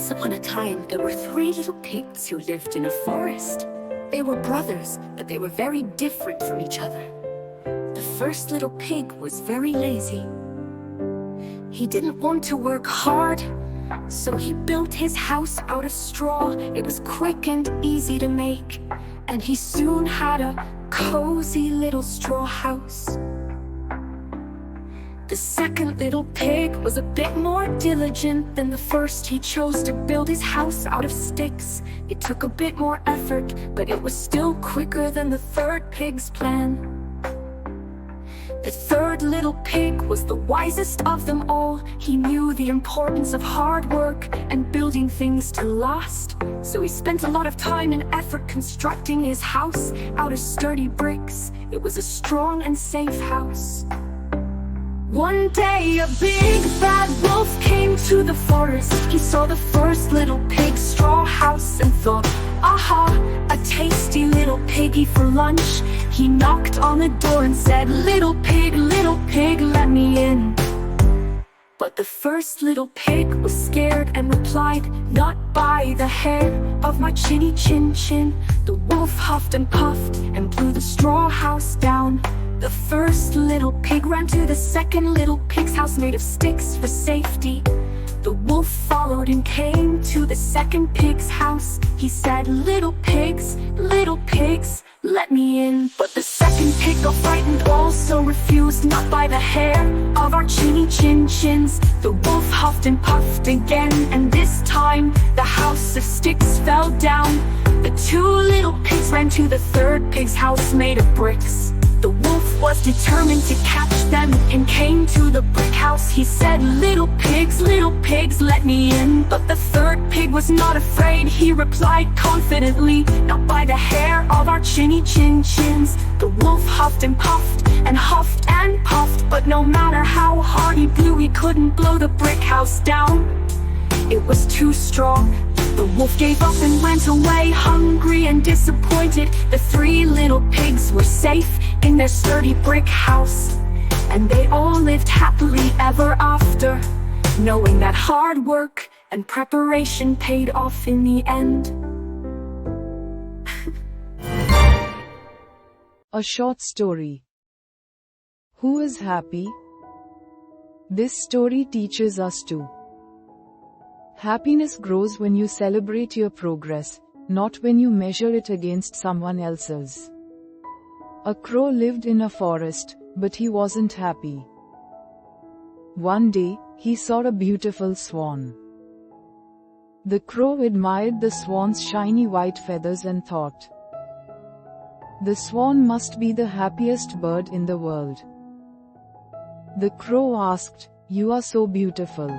Once upon a time, there were three little pigs who lived in a forest. They were brothers, but they were very different from each other. The first little pig was very lazy. He didn't want to work hard, so he built his house out of straw. It was quick and easy to make, and he soon had a cozy little straw house. The second little pig was a bit more diligent than the first. He chose to build his house out of sticks. It took a bit more effort, but it was still quicker than the third pig's plan. The third little pig was the wisest of them all. He knew the importance of hard work and building things to last. So he spent a lot of time and effort constructing his house out of sturdy bricks. It was a strong and safe house. One day a big bad wolf came to the forest. He saw the first little pig's straw house and thought, aha, a tasty little piggy for lunch. He knocked on the door and said, little pig, let me in. But the first little pig was scared and replied, not by the hair of my chinny chin chin. The wolf huffed and puffed and blew the straw house down. The first little pig ran to the second little pig's house made of sticks for safety. The wolf followed and came to the second pig's house. He said, little pigs, let me in. But the second pig got frightened, also refused, not by the hair of our chinny chin chins. The wolf huffed and puffed again, and this time the house of sticks fell down. The two little pigs ran to the third pig's house made of bricks. The wolf was determined to catch them and came to the brick house. He said, little pigs, let me in. But the third pig was not afraid. He replied confidently, not by the hair of our chinny chin chins. The wolf huffed and puffed and huffed and puffed, but no matter how hard he blew, he couldn't blow the brick house down. It was too strong. The wolf gave up and went away, hungry and disappointed. The three little pigs were safe in their sturdy brick house, and they all lived happily ever after, knowing that hard work and preparation paid off in the end. A short story. Who is happy? This story teaches us to happiness grows when you celebrate your progress, not when you measure it against someone else's. A crow lived in a forest, but he wasn't happy. One day, he saw a beautiful swan. The crow admired the swan's shiny white feathers and thought, the swan must be the happiest bird in the world. The crow asked, you are so beautiful.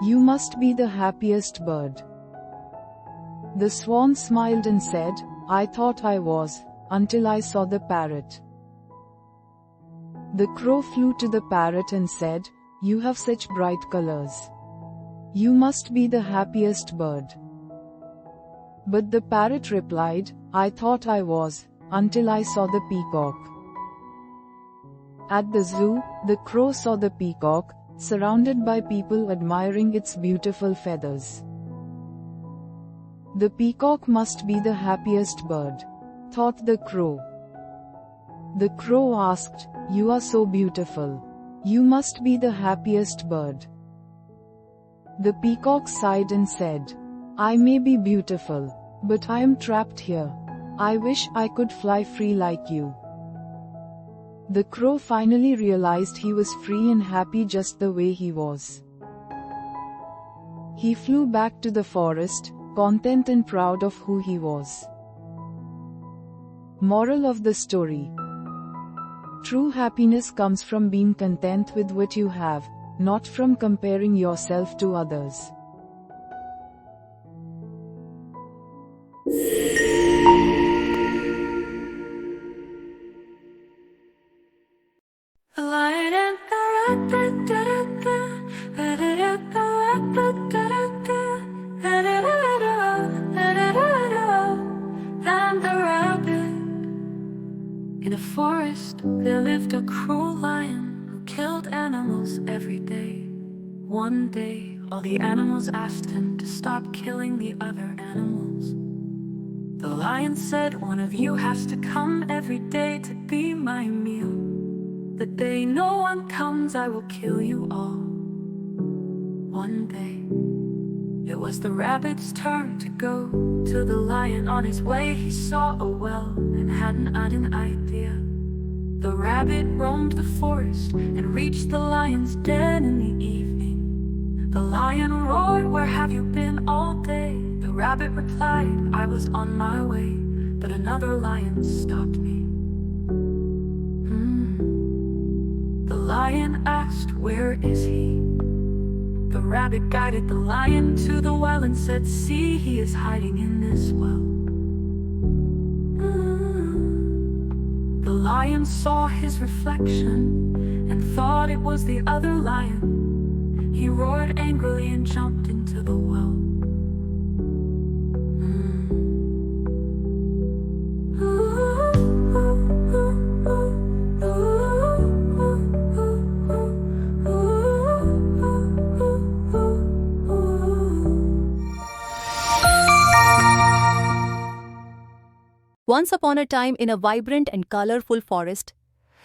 You must be the happiest bird. The swan smiled and said, I thought I was, until I saw the parrot. The crow flew to the parrot and said, you have such bright colors. You must be the happiest bird. But the parrot replied, I thought I was, until I saw the peacock. At the zoo, the crow saw the peacock, surrounded by people admiring its beautiful feathers. The peacock must be the happiest bird, thought the crow. The crow asked, you are so beautiful. You must be the happiest bird. The peacock sighed and said, I may be beautiful, but I am trapped here. I wish I could fly free like you. The crow finally realized he was free and happy just the way he was. He flew back to the forest, content and proud of who he was. Moral of the story. True happiness comes from being content with what you have, not from comparing yourself to others. In a forest, there lived a cruel lion who killed animals every day. One day, all the animals asked him to stop killing the other animals. The lion said, "One of you has to come every day to be my meal. The day no one comes, I will kill you all." One day, it was the rabbit's turn to go to the lion. On his way, he saw a well and had an idea. The rabbit roamed the forest and reached the lion's den in the evening. The lion roared, "Where have you been all day?" The rabbit replied, "I was on my way, but another lion stopped me." The lion asked, "Where is he?" The rabbit guided the lion to the well and said, "See, he is hiding in this well." The lion saw his reflection and thought it was the other lion. He roared angrily and jumped into the well. Once upon a time, in a vibrant and colorful forest,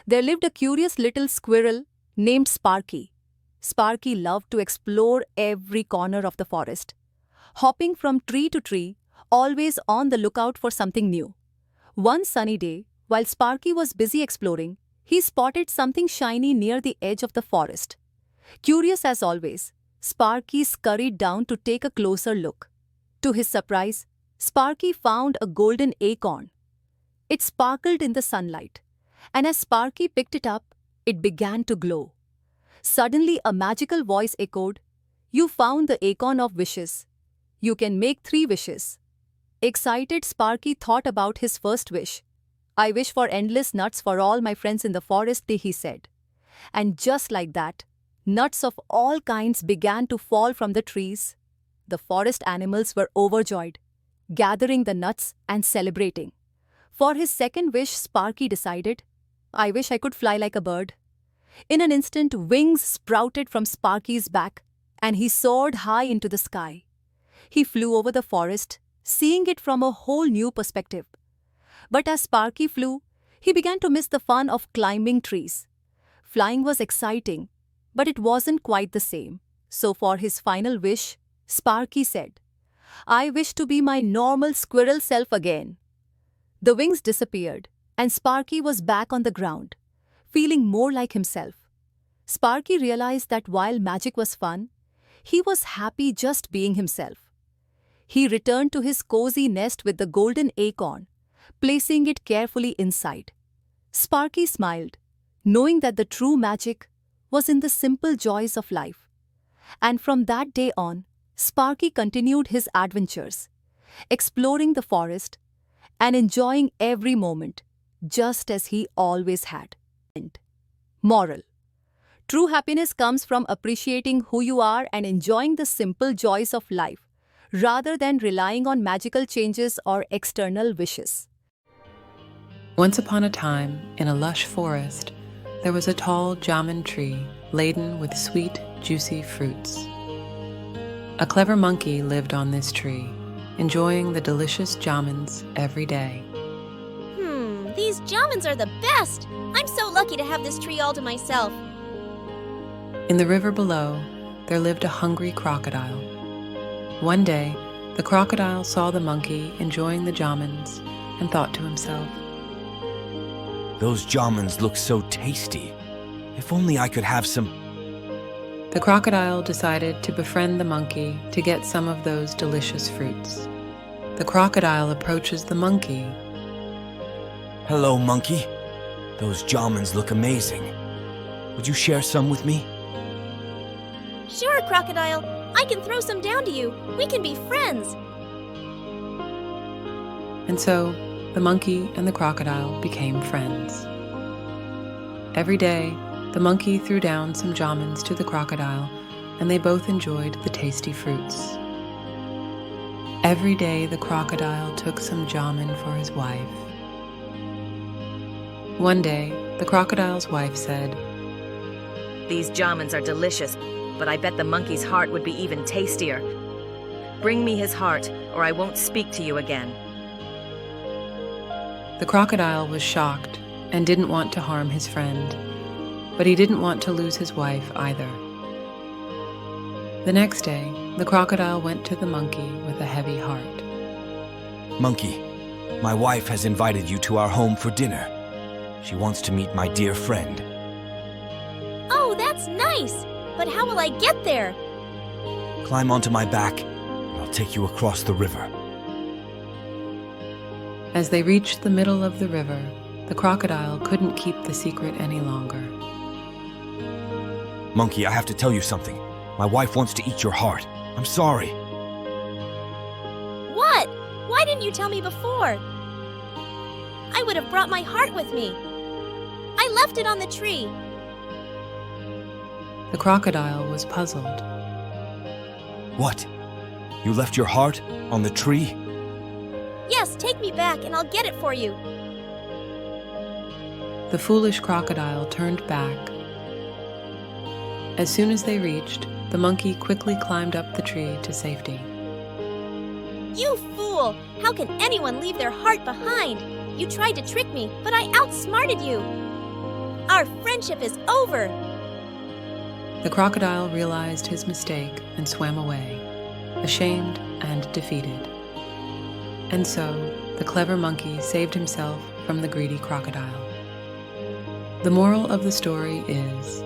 there lived a curious little squirrel named Sparky. Sparky loved to explore every corner of the forest, hopping from tree to tree, always on the lookout for something new. One sunny day, while Sparky was busy exploring, he spotted something shiny near the edge of the forest. Curious as always, Sparky scurried down to take a closer look. To his surprise, Sparky found a golden acorn. It sparkled in the sunlight, and as Sparky picked it up, it began to glow. Suddenly, a magical voice echoed, "You found the acorn of wishes. You can make 3 wishes." Excited, Sparky thought about his first wish. "I wish for endless nuts for all my friends in the forest," he said. And just like that, nuts of all kinds began to fall from the trees. The forest animals were overjoyed, gathering the nuts and celebrating. For his second wish, Sparky decided, "I wish I could fly like a bird." In an instant, wings sprouted from Sparky's back, and he soared high into the sky. He flew over the forest, seeing it from a whole new perspective. But as Sparky flew, he began to miss the fun of climbing trees. Flying was exciting, but it wasn't quite the same. So for his final wish, Sparky said, "I wish to be my normal squirrel self again." The wings disappeared, and Sparky was back on the ground, feeling more like himself. Sparky realized that while magic was fun, he was happy just being himself. He returned to his cozy nest with the golden acorn, placing it carefully inside. Sparky smiled, knowing that the true magic was in the simple joys of life. And from that day on, Sparky continued his adventures, exploring the forest and enjoying every moment, just as he always had. Moral: true happiness comes from appreciating who you are and enjoying the simple joys of life, rather than relying on magical changes or external wishes. Once upon a time, in a lush forest, there was a tall jamun tree laden with sweet, juicy fruits. A clever monkey lived on this tree, enjoying the delicious jamuns every day. These jamuns are the best! I'm so lucky to have this tree all to myself. In the river below, there lived a hungry crocodile. One day, the crocodile saw the monkey enjoying the jamuns and thought to himself, "Those jamuns look so tasty. If only I could have some." The crocodile decided to befriend the monkey to get some of those delicious fruits. The crocodile approaches the monkey. "Hello, monkey. Those jamuns look amazing. Would you share some with me?" Sure, Crocodile. I can throw some down to you. We can be friends. And so, the monkey and the crocodile became friends. Every day, the monkey threw down some jamuns to the crocodile, and they both enjoyed the tasty fruits. Every day, the crocodile took some jamun for his wife. One day, the crocodile's wife said, "These jamuns are delicious, but I bet the monkey's heart would be even tastier. Bring me his heart, or I won't speak to you again. The crocodile was shocked and didn't want to harm his friend, but he didn't want to lose his wife either. The next day, the crocodile went to the monkey with a heavy heart. Monkey, my wife has invited you to our home for dinner. She wants to meet my dear friend. Oh, that's nice! But how will I get there? Climb onto my back, and I'll take you across the river. As they reached the middle of the river, the crocodile couldn't keep the secret any longer. Monkey, I have to tell you something. My wife wants to eat your heart. I'm sorry. What? Why didn't you tell me before? I would have brought my heart with me. I left it on the tree. The crocodile was puzzled. What? You left your heart on the tree? Yes, take me back and I'll get it for you. The foolish crocodile turned back. As soon as they reached, the monkey quickly climbed up the tree to safety. You fool! How can anyone leave their heart behind? You tried to trick me, but I outsmarted you. Our friendship is over. The crocodile realized his mistake and swam away, ashamed and defeated. And so, the clever monkey saved himself from the greedy crocodile. The moral of the story is,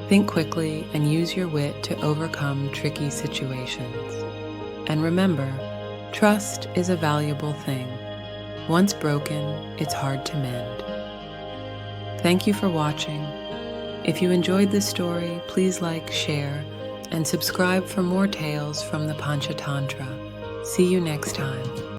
think quickly and use your wit to overcome tricky situations. And remember, trust is a valuable thing. Once broken, it's hard to mend. Thank you for watching. If you enjoyed this story, please like, share, and subscribe for more tales from the Panchatantra. See you next time.